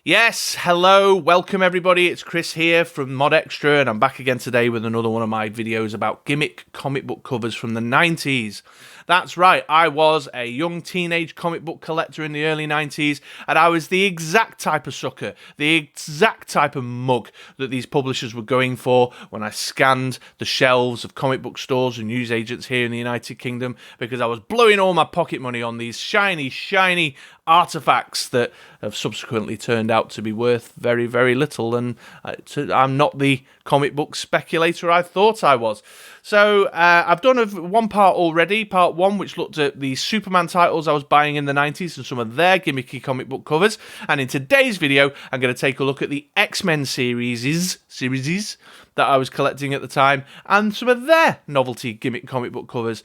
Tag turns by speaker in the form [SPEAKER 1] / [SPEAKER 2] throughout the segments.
[SPEAKER 1] Yes, hello, welcome everybody, it's Chris here from MoDXtra, and I'm back again today with another one of my videos about gimmick comic book covers from the 90s. That's right, I was a young teenage comic book collector in the early 90s, and I was the exact type of sucker, the exact type of mug that these publishers were going for when I scanned the shelves of comic book stores and newsagents here in the United Kingdom, because I was blowing all my pocket money on these shiny artifacts that have subsequently turned out to be worth very little, and I'm not the comic book speculator I thought I was. So I've done one part already, part one, which looked at the Superman titles I was buying in the 90s and some of their gimmicky comic book covers, and in today's video I'm going to take a look at the X-Men series that I was collecting at the time and some of their novelty gimmick comic book covers.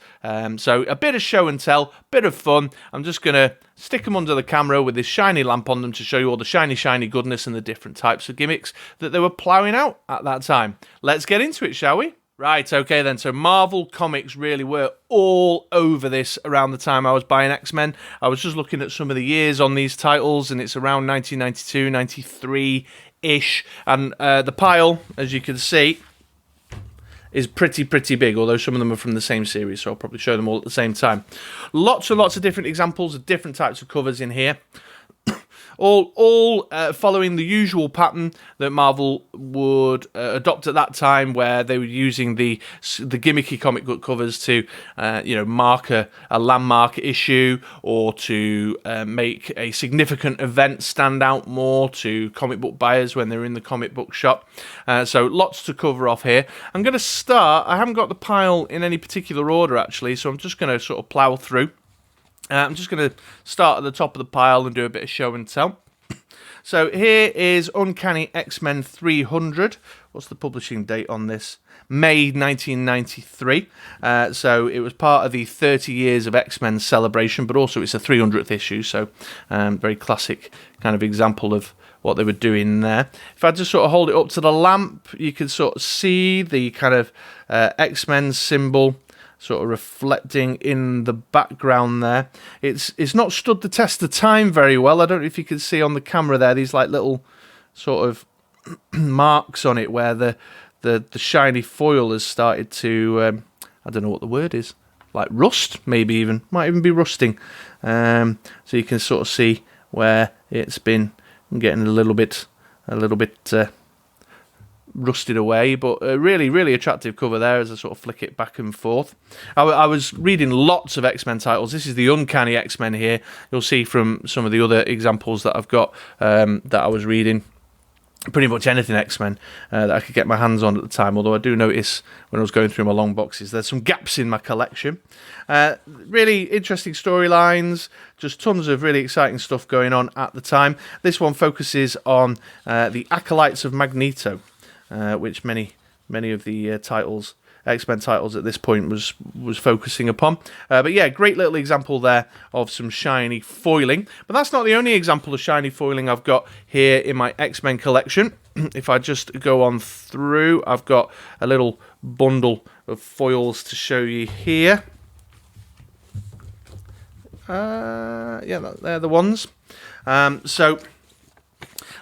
[SPEAKER 1] So a bit of show and tell, bit of fun. I'm just going to stick them under the camera with this shiny lamp on them to show you all the shiny goodness and the different types of gimmicks that they were ploughing out at that time. Let's get into it, shall we? Right, okay then, so Marvel Comics really were all over this around the time I was buying X-Men. I was just looking at some of the years on these titles, and it's around 1992, 93-ish, and the pile, as you can see, is pretty big, although some of them are from the same series, so I'll probably show them all at the same time. Lots and lots of different examples of different types of covers in here. All following the usual pattern that Marvel would adopt at that time, where they were using the gimmicky comic book covers to, mark a landmark issue, or to make a significant event stand out more to comic book buyers when they're in the comic book shop. So lots to cover off here. I'm going to start. I haven't got the pile in any particular order actually, so I'm just going to sort of plough through. I'm just going to start at the top of the pile and do a bit of show and tell. So here is Uncanny X-Men 300. What's the publishing date on this? May 1993. So it was part of the 30 years of X-Men celebration, but also it's a 300th issue, so very classic kind of example of what they were doing there. If I just sort of hold it up to the lamp, you can sort of see the kind of X-Men symbol sort of reflecting in the background there. It's not stood the test of time very well. I don't know if you can see on the camera there, these like little sort of marks on it where the shiny foil has started to, I don't know what the word is, like rust, maybe even, might even be rusting. So you can sort of see where it's been getting a little bit rusted away, but a really attractive cover there as I sort of flick it back and forth. I was reading lots of X-Men titles. This is the Uncanny X-Men here. You'll see from some of the other examples that I've got that I was reading. Pretty much anything X-Men that I could get my hands on at the time, although I do notice when I was going through my long boxes there's some gaps in my collection. Really interesting storylines, just tons of really exciting stuff going on at the time. This one focuses on the Acolytes of Magneto, which many of the titles, X-Men titles at this point was focusing upon. But yeah, great little example there of some shiny foiling. But that's not the only example of shiny foiling I've got here in my X-Men collection. If I just go on through, I've got a little bundle of foils to show you here. Yeah, they're the ones. So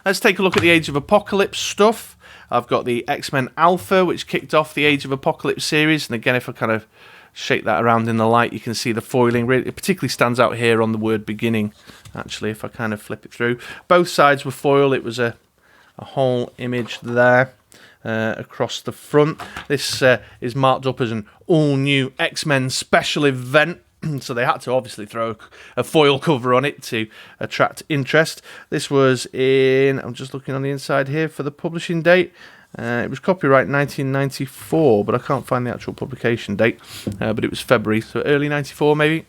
[SPEAKER 1] let's take a look at the Age of Apocalypse stuff. I've got the X-Men Alpha, which kicked off the Age of Apocalypse series. And again, if I kind of shake that around in the light, you can see the foiling. It particularly stands out here on the word beginning, actually, if I kind of flip it through. Both sides were foil. It was a whole image there across the front. This is marked up as an all-new X-Men special event. So they had to obviously throw a foil cover on it to attract interest. This was in, I'm just looking on the inside here for the publishing date. It was copyright 1994, but I can't find the actual publication date. But it was February, so early 94 maybe.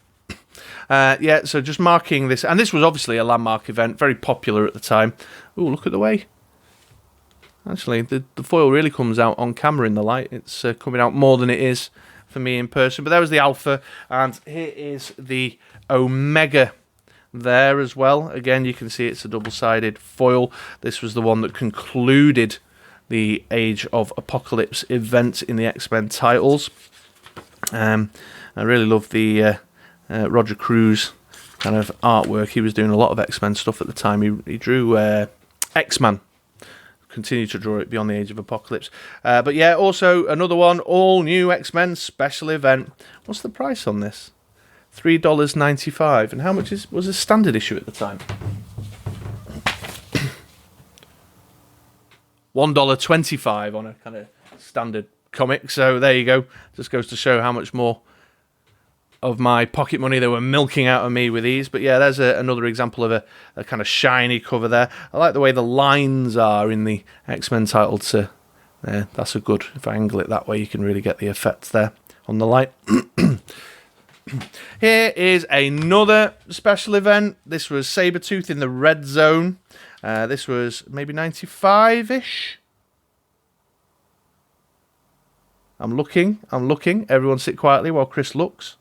[SPEAKER 1] Yeah, so just marking this. And this was obviously a landmark event, very popular at the time. Oh, look at the way. Actually, the foil really comes out on camera in the light. It's coming out more than it is for me in person. But there was the Alpha, and here is the Omega there as well. Again, you can see it's a double-sided foil. This was the one that concluded the Age of Apocalypse event in the X-Men titles. I really love the Roger Cruz kind of artwork. He was doing a lot of X-Men stuff at the time. He drew X-Man. Continue to draw it beyond the Age of Apocalypse. But yeah, also another one, all new X-Men special event. What's the price on this? $3.95. And how much was a standard issue at the time? $1.25 on a kind of standard comic. So there you go. Just goes to show how much more of my pocket money they were milking out of me with these. But yeah, there's another example of a kind of shiny cover there. I like the way the lines are in the X-Men title to there. That's a good, if I angle it that way, you can really get the effect there on the light. Here is another special event. This was Sabretooth in the Red Zone. This was maybe 95-ish. I'm looking. Everyone sit quietly while Chris looks.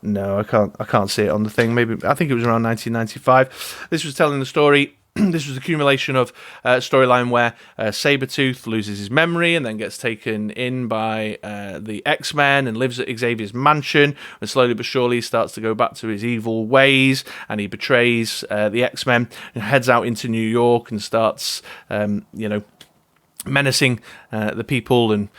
[SPEAKER 1] No, I can't see it on the thing. Maybe I think it was around 1995. This was telling the story. This was accumulation of storyline where Sabretooth loses his memory and then gets taken in by the X-Men and lives at Xavier's mansion. And slowly but surely starts to go back to his evil ways, and he betrays the X-Men and heads out into New York and starts, menacing the people and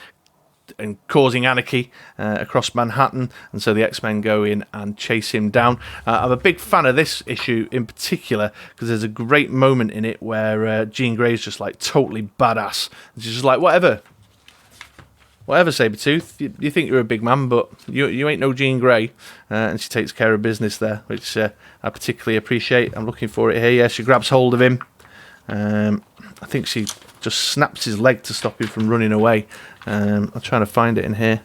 [SPEAKER 1] causing anarchy across Manhattan, and so the X-Men go in and chase him down. I'm a big fan of this issue in particular because there's a great moment in it where Jean Grey's just like totally badass. She's just like, whatever Sabretooth, you think you're a big man, but you ain't no Jean Grey. And she takes care of business there, which I particularly appreciate. I'm looking for it here. Yeah, she grabs hold of him. I think she just snaps his leg to stop him from running away. I'm trying to find it in here.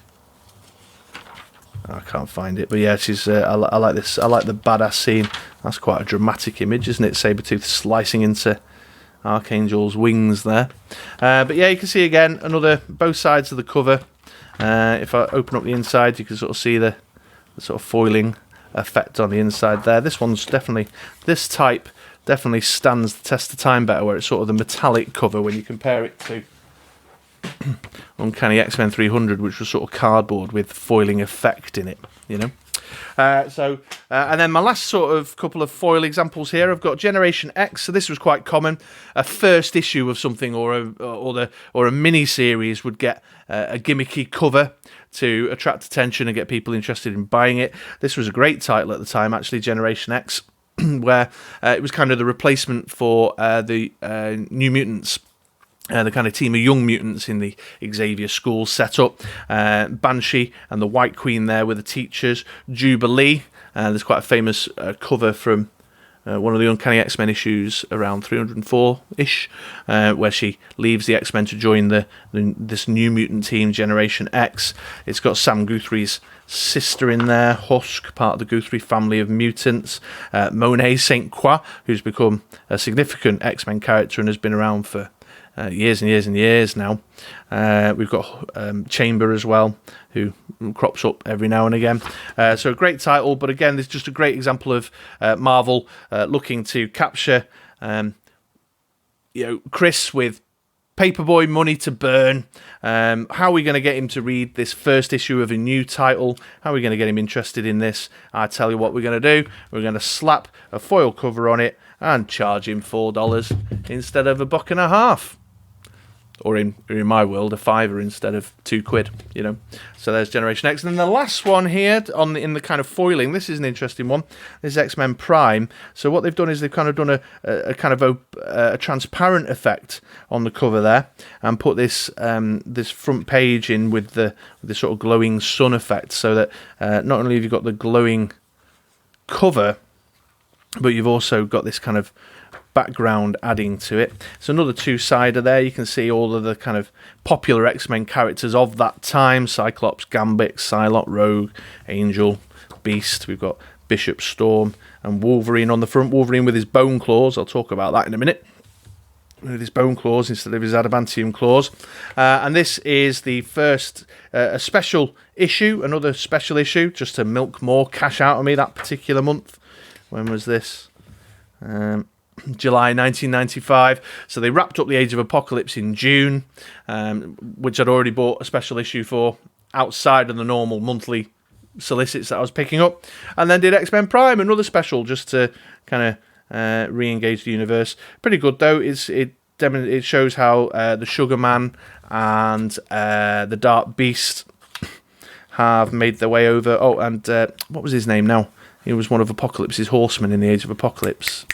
[SPEAKER 1] I can't find it, but yeah, she's. I like this. I like the badass scene. That's quite a dramatic image, isn't it? Sabretooth slicing into Archangel's wings there. But yeah, you can see again another both sides of the cover. If I open up the inside, you can sort of see the sort of foiling effect on the inside there. This one's definitely, this type definitely stands the test of time better, where it's sort of the metallic cover when you compare it to Uncanny X-Men 300, which was sort of cardboard with foiling effect in it, you know. And then my last sort of couple of foil examples here, I've got Generation X. So this was quite common. A first issue of something or a mini series would get a gimmicky cover to attract attention and get people interested in buying it. This was a great title at the time, actually, Generation X, where it was kind of the replacement for the New Mutants. The kind of team of young mutants in the Xavier school setup. Banshee and the White Queen there with the teachers. Jubilee. There's quite a famous cover from one of the Uncanny X-Men issues around 304-ish, where she leaves the X-Men to join this new mutant team, Generation X. It's got Sam Guthrie's sister in there, Husk, part of the Guthrie family of mutants. Monet St. Croix, who's become a significant X-Men character and has been around for years and years and years now. We've got Chamber as well, who crops up every now and again. So a great title, but again, this is just a great example of Marvel looking to capture, Chris with paperboy money to burn. How are we going to get him to read this first issue of a new title? How are we going to get him interested in this? I tell you what we're going to do. We're going to slap a foil cover on it and charge him $4 instead of $1.50. Or in my world, $5 instead of £2, you know. So there's Generation X. And then the last one here in the kind of foiling, this is an interesting one. This is X-Men Prime. So what they've done is they've kind of done a kind of a transparent effect on the cover there, and put this this front page in with the sort of glowing sun effect, so that not only have you got the glowing cover, but you've also got this kind of background adding to it. It's another two-sider there. You can see all of the kind of popular X-Men characters of that time: Cyclops, Gambit, Psylocke, Rogue, Angel, Beast. We've got Bishop, Storm, and Wolverine on the front. Wolverine with his bone claws. I'll talk about that in a minute. With his bone claws instead of his adamantium claws. And this is the first a special issue, another special issue, just to milk more cash out of me that particular month. When was this? July 1995. So they wrapped up the Age of Apocalypse in June, which I'd already bought a special issue for outside of the normal monthly solicits that I was picking up, and then did X-Men Prime, another special, just to kind re-engage the universe. Pretty good though. It shows how the Sugar Man and the Dark Beast have made their way over. Oh, and what was his name now? He was one of Apocalypse's horsemen in the Age of Apocalypse.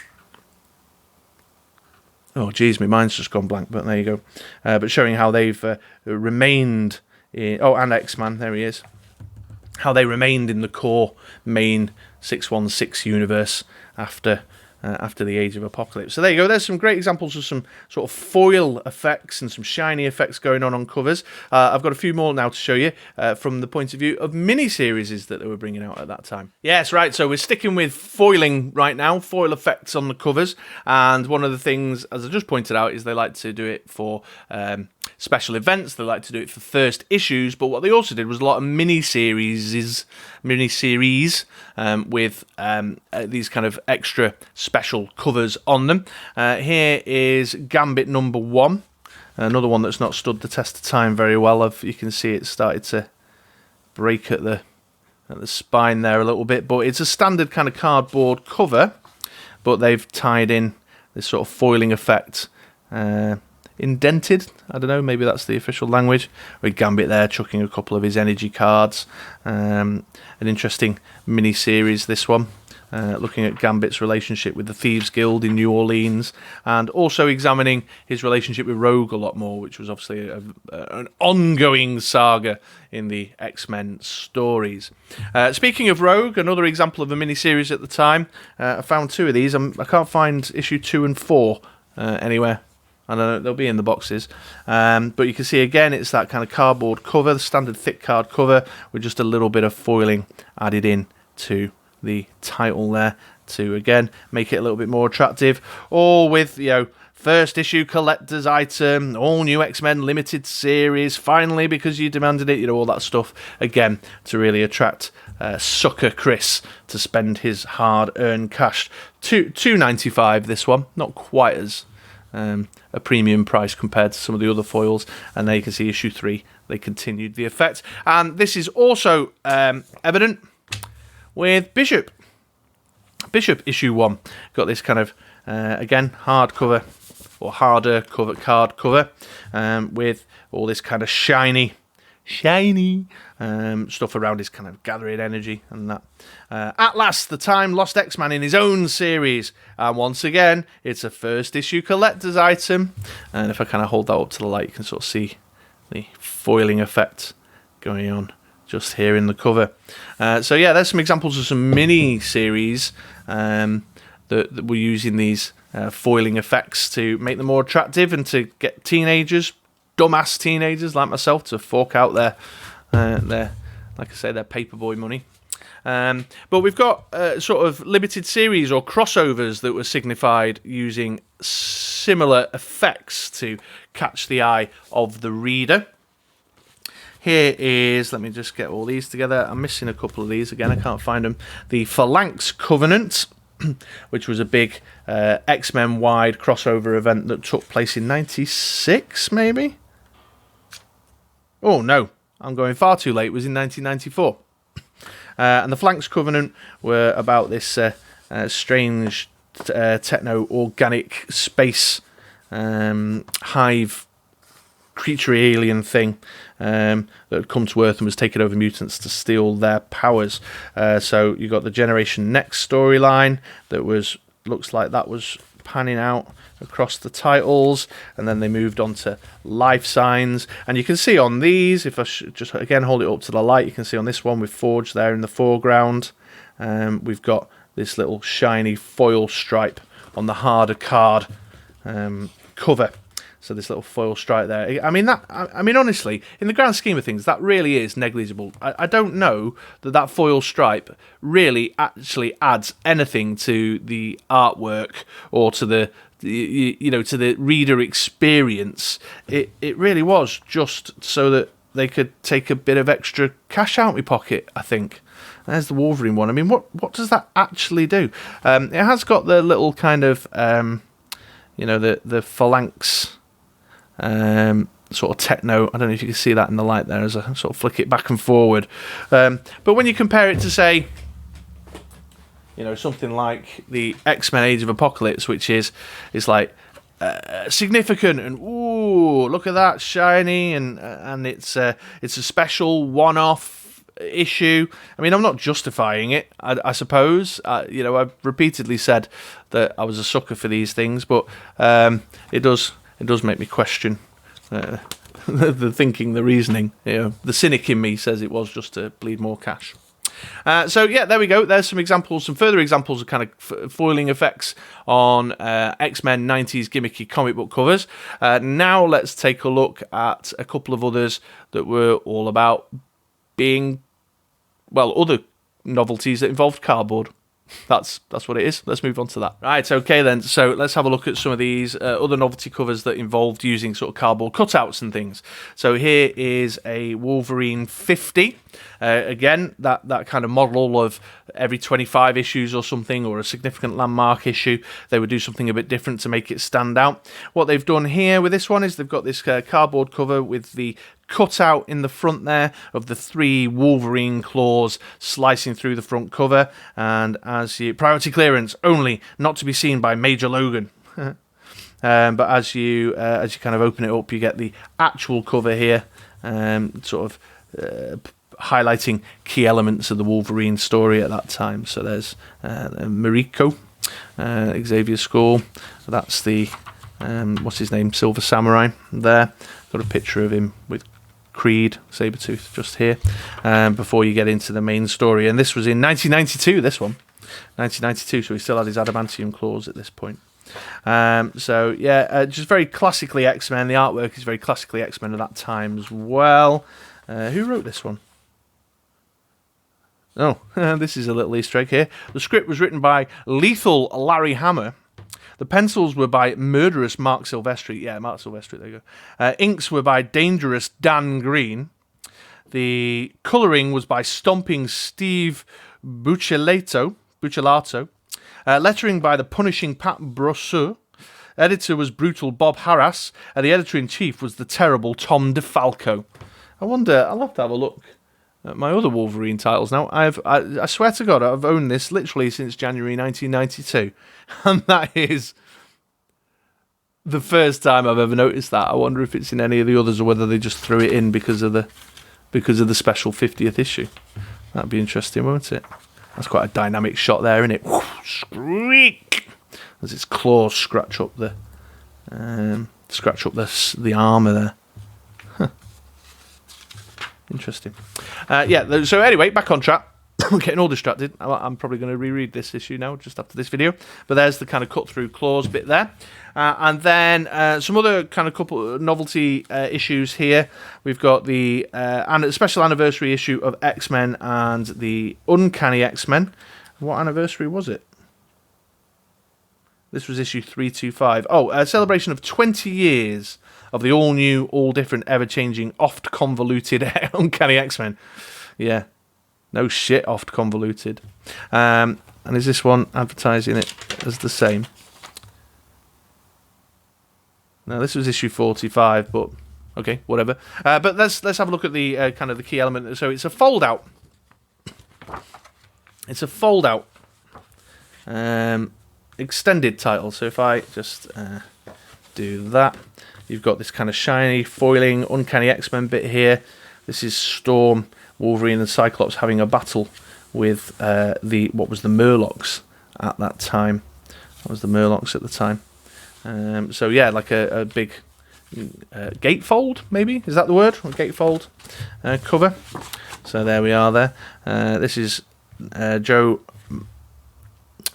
[SPEAKER 1] Oh, geez, my mind's just gone blank, but there you go. But showing how they've remained in... Oh, and X-Man, there he is. How they remained in the core main 616 universe after the Age of Apocalypse. So there you go. There's some great examples of some sort of foil effects and some shiny effects going on covers. I've got a few more now to show you from the point of view of mini-series that they were bringing out at that time. Yes, right. So we're sticking with foiling right now, foil effects on the covers. And one of the things, as I just pointed out, is they like to do it for special events. They like to do it for first issues. But what they also did was a lot of mini-series with these kind of extra special covers on them. Here is Gambit number 1, another one that's not stood the test of time very well. You can see it started to break at the spine there a little bit, but it's a standard kind of cardboard cover, but they've tied in this sort of foiling effect. Indented, I don't know, maybe that's the official language, with Gambit there chucking a couple of his energy cards. An interesting mini-series, this one, looking at Gambit's relationship with the Thieves Guild in New Orleans, and also examining his relationship with Rogue a lot more, which was obviously an ongoing saga in the X-Men stories. Speaking of Rogue, another example of a mini-series at the time, I found 2 of these. I can't find issue 2 and 4 anywhere. I don't know, they'll be in the boxes. But you can see again, it's that kind of cardboard cover, the standard thick card cover, with just a little bit of foiling added in to the title there to, again, make it a little bit more attractive. All with, first issue collector's item, all new X-Men limited series, finally because you demanded it, all that stuff, again, to really attract sucker Chris to spend his hard-earned cash. $2.95 this one, not quite as... a premium price compared to some of the other foils, and there you can see issue 3 they continued the effect, and this is also evident with Bishop issue 1. Got this kind of again hardcover or harder cover card cover with all this kind of shiny stuff around his kind of gathering energy and that. At last, the time lost X-Man in his own series, and once again, it's a first issue collector's item. And if I kind of hold that up to the light, you can sort of see the foiling effect going on just here in the cover. So yeah, there's some examples of some mini series that were using these foiling effects to make them more attractive and to get teenagers, dumbass teenagers like myself, to fork out their like I say, their paperboy money. But we've got sort of limited series or crossovers that were signified using similar effects to catch the eye of the reader. Here is, let me just get all these together. I'm missing a couple of these again. I can't find them. The Phalanx Covenant, which was a big X-Men wide crossover event that took place in 96, maybe? Oh, no. I'm going far too late. It was in 1994. And the Phalanx Covenant were about this strange techno-organic space hive creature alien thing that had come to Earth and was taking over mutants to steal their powers. So you got the Generation Next storyline that looks like that was panning out across the titles, and then they moved on to Life Signs, and you can see on these, if I just again hold it up to the light, you can see on this one with Forge there in the foreground, we've got this little shiny foil stripe on the harder card cover. So this little foil stripe there. I mean, honestly, in the grand scheme of things, that really is negligible. I don't know that foil stripe really actually adds anything to the artwork or to the to the reader experience. It really was just so that they could take a bit of extra cash out of my pocket, I think. There's the Wolverine one. I mean, what does that actually do? It has got the little kind of the phalanx sort of techno. I don't know if you can see that in the light there as I sort of flick it back and forward. But when you compare it to, say, you know, something like the X-Men Age of Apocalypse, which is like significant and ooh, look at that, shiny, and it's a special one-off issue. I mean, I'm not justifying it, I suppose. You know, I've repeatedly said that I was a sucker for these things, but it does make me question the thinking, the reasoning. You know, the cynic in me says it was just to bleed more cash. So yeah, there we go. There's some examples, some further examples of kind of foiling effects on X-Men 90s gimmicky comic book covers. Now let's take a look at a couple of others that were all about being, well, other novelties that involved cardboard. That's what it is. Let's move on to that. Right, okay then. So let's have a look at some of these other novelty covers that involved using sort of cardboard cutouts and things. So here is a Wolverine 50. Again, that kind of model of every 25 issues or something, or a significant landmark issue, they would do something a bit different to make it stand out. What they've done here with this one is they've got this cardboard cover with the cutout in the front there of the 3 Wolverine claws slicing through the front cover, and as you priority clearance only, not to be seen by Major Logan. But as you kind of open it up, you get the actual cover here, sort of highlighting key elements of the Wolverine story at that time. So there's Mariko, Xavier's Skull. That's the what's his name, Silver Samurai there. Got a picture of him with Creed, Sabretooth just here, before you get into the main story. And this was in 1992, this one. 1992, so he still had his adamantium claws at this point. So yeah, just very classically X-Men. The artwork is very classically X-Men at that time as well. Who wrote this one? Oh, this is a little Easter egg here. The script was written by Lethal Larry Hama. The pencils were by Murderous Mark Silvestri. Yeah, Mark Silvestri, there you go. Inks were by Dangerous Dan Green. The colouring was by Stomping Steve Buccellato. Lettering by the punishing Pat Brosseur. Editor was Brutal Bob Harras. And the editor-in-chief was the terrible Tom DeFalco. I wonder, I'll have to have a look at my other Wolverine titles now. I swear to God, I've owned this literally since January 1992. And that is the first time I've ever noticed that. I wonder if it's in any of the others or whether they just threw it in because of the special 50th issue. That'd be interesting, won't it? That's quite a dynamic shot there, isn't it? Whoosh, squeak! As its claws scratch up the armour there. Huh. Interesting. Yeah. So anyway, back on track. I'm getting all distracted. I'm probably going to reread this issue now, just after this video. But there's the kind of cut-through claws bit there. And then some other kind of couple of novelty issues here. We've got the special anniversary issue of X-Men and the Uncanny X-Men. What anniversary was it? This was issue 325. Oh, a celebration of 20 years of the all-new, all-different, ever-changing, oft-convoluted Uncanny X-Men. Yeah. No shit, oft convoluted. And is this one advertising it as the same? No, this was issue 45, but okay, whatever. But let's have a look at the kind of the key element. So it's a fold out. It's a fold out extended title. So if I just do that, you've got this kind of shiny foiling Uncanny X-Men bit here. This is Storm, Wolverine and Cyclops having a battle with what was the Murlocs at that time. What was the Murlocs at the time? So yeah, like a big gatefold, maybe? Is that the word? Or gatefold cover. So there we are there. This is Joe,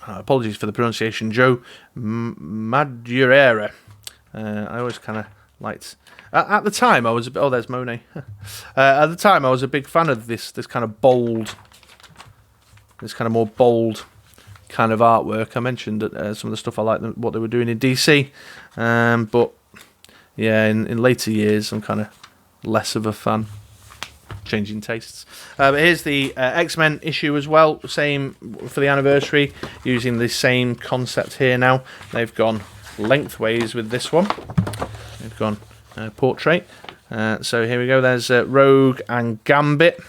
[SPEAKER 1] apologies for the pronunciation, Joe Madureira. I always kind of liked... At the time, I was a bit... Oh, there's Monet. At the time, I was a big fan of this kind of bold... This kind of more bold kind of artwork. I mentioned that some of the stuff I liked, what they were doing in DC. But, yeah, in later years, I'm kind of less of a fan. Changing tastes. But here's the X-Men issue as well. Same for the anniversary. Using the same concept here now. They've gone lengthways with this one. They've gone... portrait. So here we go. There's Rogue and Gambit,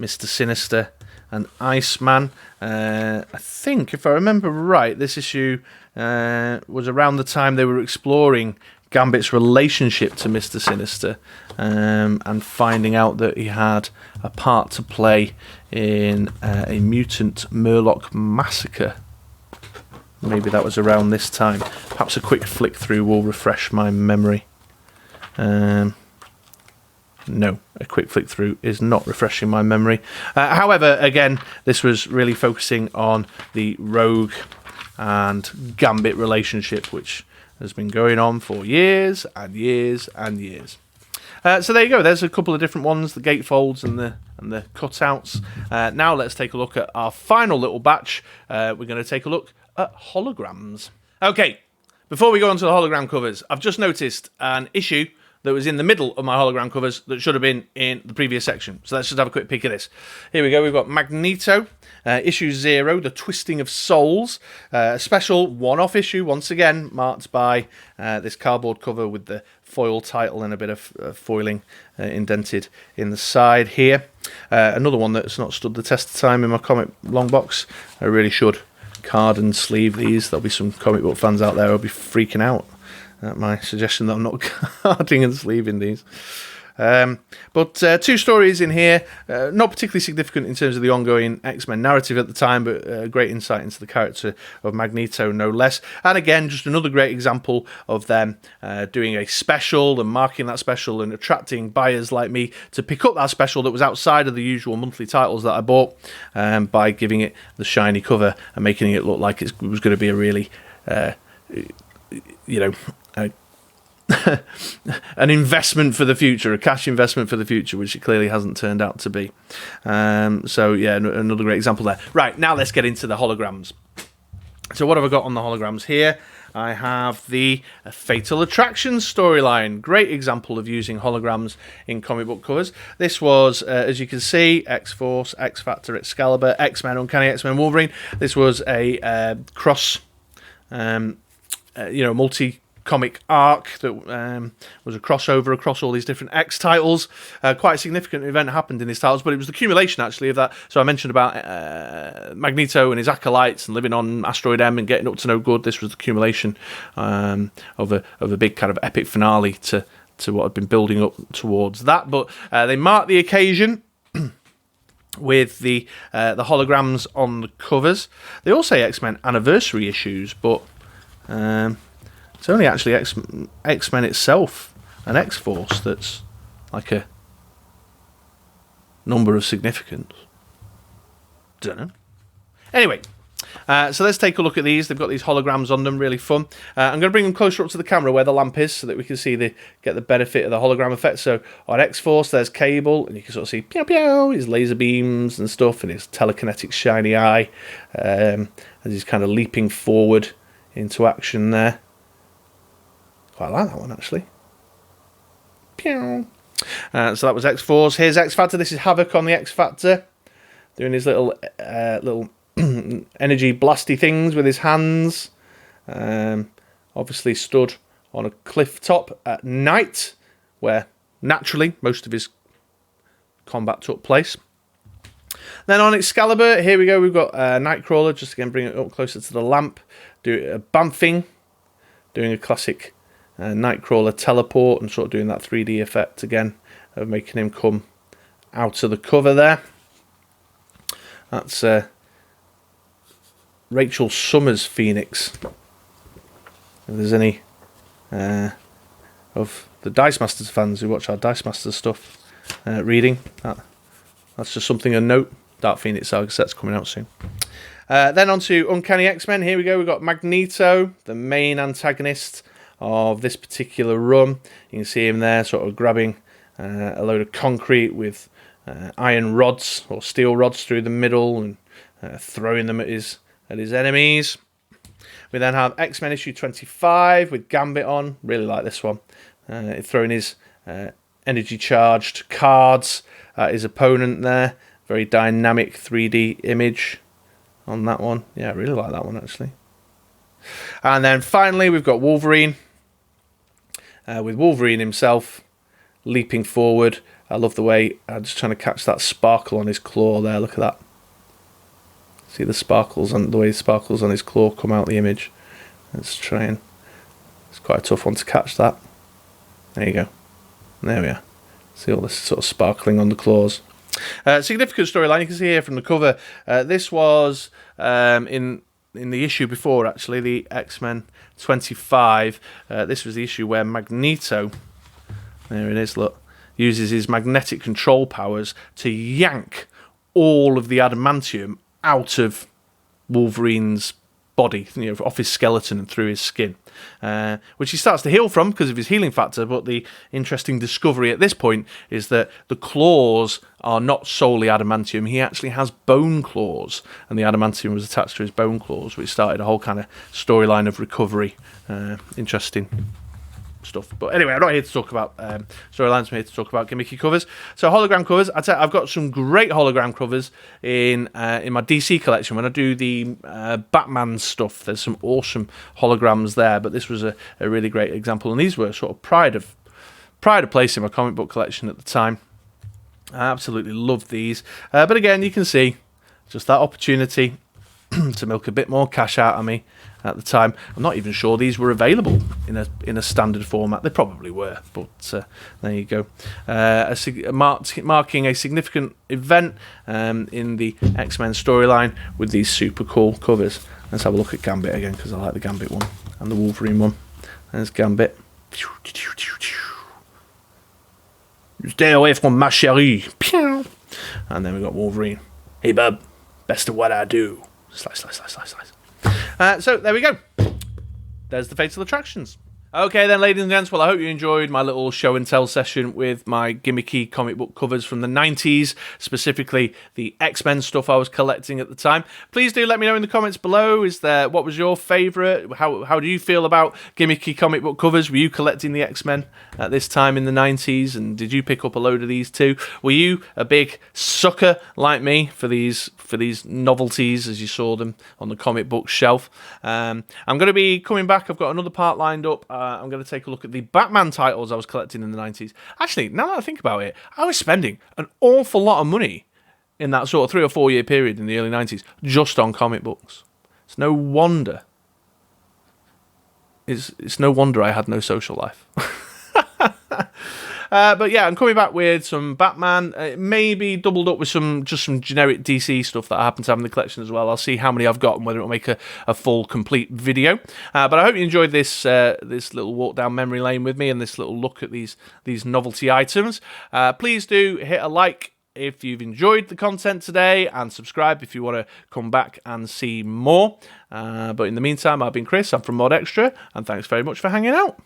[SPEAKER 1] Mr. Sinister and Iceman. I think, if I remember right, this issue was around the time they were exploring Gambit's relationship to Mr. Sinister, and finding out that he had a part to play in a mutant Murloc massacre. Maybe that was around this time. Perhaps a quick flick through will refresh my memory. No, a quick flick through is not refreshing my memory. However, again, this was really focusing on the Rogue and Gambit relationship, which has been going on for years and years and years. So there you go. There's a couple of different ones, the gatefolds and the cutouts. Now let's take a look at our final little batch. We're going to take a look at holograms. Okay, before we go on to the hologram covers, I've just noticed an issue that was in the middle of my hologram covers that should have been in the previous section. So let's just have a quick peek at this. Here we go. We've got Magneto, issue 0, The Twisting of Souls, a special one-off issue, once again, marked by this cardboard cover with the foil title and a bit of foiling indented in the side here. Another one that's not stood the test of time in my comic long box. I really should card and sleeve these. There'll be some comic book fans out there who'll be freaking out at my suggestion that I'm not carding and sleeving these. But two stories in here, not particularly significant in terms of the ongoing X-Men narrative at the time, but great insight into the character of Magneto, no less. And again, just another great example of them doing a special and marking that special and attracting buyers like me to pick up that special that was outside of the usual monthly titles that I bought, by giving it the shiny cover and making it look like it was going to be a really, an investment for the future, a cash investment for the future, which it clearly hasn't turned out to be. So yeah, another great example there. Right, now let's get into the holograms. So what have I got on the holograms here? I have the Fatal Attraction storyline. Great example of using holograms in comic book covers. This was, as you can see, X-Force, X-Factor, Excalibur, X-Men, Uncanny X-Men, Wolverine. This was a cross, multi-comic arc that was a crossover across all these different X titles. Quite a significant event happened in these titles, but it was the accumulation actually of that. So I mentioned about Magneto and his acolytes and living on Asteroid M and getting up to no good. This was the accumulation of a big kind of epic finale to what had been building up towards that. But they marked the occasion with the holograms on the covers. They all say X-Men anniversary issues, but it's only actually X-Men itself and X-Force that's like a number of significance. Don't know. Anyway, so let's take a look at these. They've got these holograms on them, really fun. I'm going to bring them closer up to the camera where the lamp is so that we can see get the benefit of the hologram effect. So on X-Force, there's Cable, and you can sort of see pew pew, his laser beams and stuff, and his telekinetic shiny eye, as he's kind of leaping forward into action there. Quite like that one, actually. Pew. So that was X-Force. Here's X-Factor. This is Havoc on the X-Factor, doing his little energy blasty things with his hands. Obviously stood on a cliff top at night, where naturally most of his combat took place. Then on Excalibur, here we go. We've got Nightcrawler. Just again, bring it up closer to the lamp. Do a bamfing, doing a classic Nightcrawler teleport and sort of doing that 3D effect again of making him come out of the cover there. That's Rachel Summers Phoenix. If there's any of the Dice Masters fans who watch our Dice Masters stuff reading, that's just something to note. Dark Phoenix Saga set's coming out soon. Then on to Uncanny X-Men. Here we go. We've got Magneto, the main antagonist of this particular run. You can see him there sort of grabbing a load of concrete with iron rods or steel rods through the middle and throwing them at his enemies. We then have X-Men issue 25 with Gambit on. Really like this one. Throwing his energy charged cards at his opponent there. Very dynamic 3D image on that one. Yeah, I really like that one actually. And then finally we've got Wolverine, with Wolverine himself leaping forward. I love the way I'm just trying to catch that sparkle on his claw there. Look at that. See the sparkles and the way the sparkles on his claw come out the image. Let's try and... It's quite a tough one to catch that. There you go. There we are. See all this sort of sparkling on the claws. Significant storyline, you can see here from the cover. This was in the issue before, actually, the X-Men 25. This was the issue where Magneto, there it is, look, uses his magnetic control powers to yank all of the adamantium out of Wolverine's body, off his skeleton and through his skin, which he starts to heal from because of his healing factor. But the interesting discovery at this point is that the claws are not solely adamantium. He actually has bone claws, and the adamantium was attached to his bone claws, which started a whole kind of storyline of recovery. Interesting stuff. But anyway, I'm not here to talk about storylines. I'm here to talk about gimmicky covers. So hologram covers. I've got some great hologram covers in my DC collection. When I do the Batman stuff, there's some awesome holograms there. But this was a really great example, and these were sort of pride of place in my comic book collection at the time. I absolutely loved these. But again, you can see just that opportunity to milk a bit more cash out of me at the time. I'm not even sure these were available in a standard format. They probably were, but there you go. Marking a significant event in the X-Men storyline with these super cool covers. Let's have a look at Gambit again, because I like the Gambit one and the Wolverine one. There's Gambit. Stay away from ma chérie. And then we've got Wolverine. Hey, bub, best of what I do. Slice, slice, slice, slice, slice. So there we go. There's the Fatal Attractions. Okay then, ladies and gents, well, I hope you enjoyed my little show and tell session with my gimmicky comic book covers from the 90s, specifically the X-Men stuff I was collecting at the time. Please do let me know in the comments below, what was your favourite? How do you feel about gimmicky comic book covers? Were you collecting the X-Men at this time in the 90s, and did you pick up a load of these too? Were you a big sucker like me for these novelties as you saw them on the comic book shelf? I'm going to be coming back. I've got another part lined up. I'm going to take a look at the Batman titles I was collecting in the 90s. Actually, now that I think about it, I was spending an awful lot of money in that sort of 3 or 4 year period in the early 90s just on comic books. It's no wonder. It's no wonder I had no social life. But yeah, I'm coming back with some Batman, maybe doubled up with some generic DC stuff that I happen to have in the collection as well. I'll see how many I've got and whether it'll make a full, complete video. But I hope you enjoyed this little walk down memory lane with me and this little look at these novelty items. Please do hit a like if you've enjoyed the content today, and subscribe if you want to come back and see more. But in the meantime, I've been Chris. I'm from MoDXtra, and thanks very much for hanging out.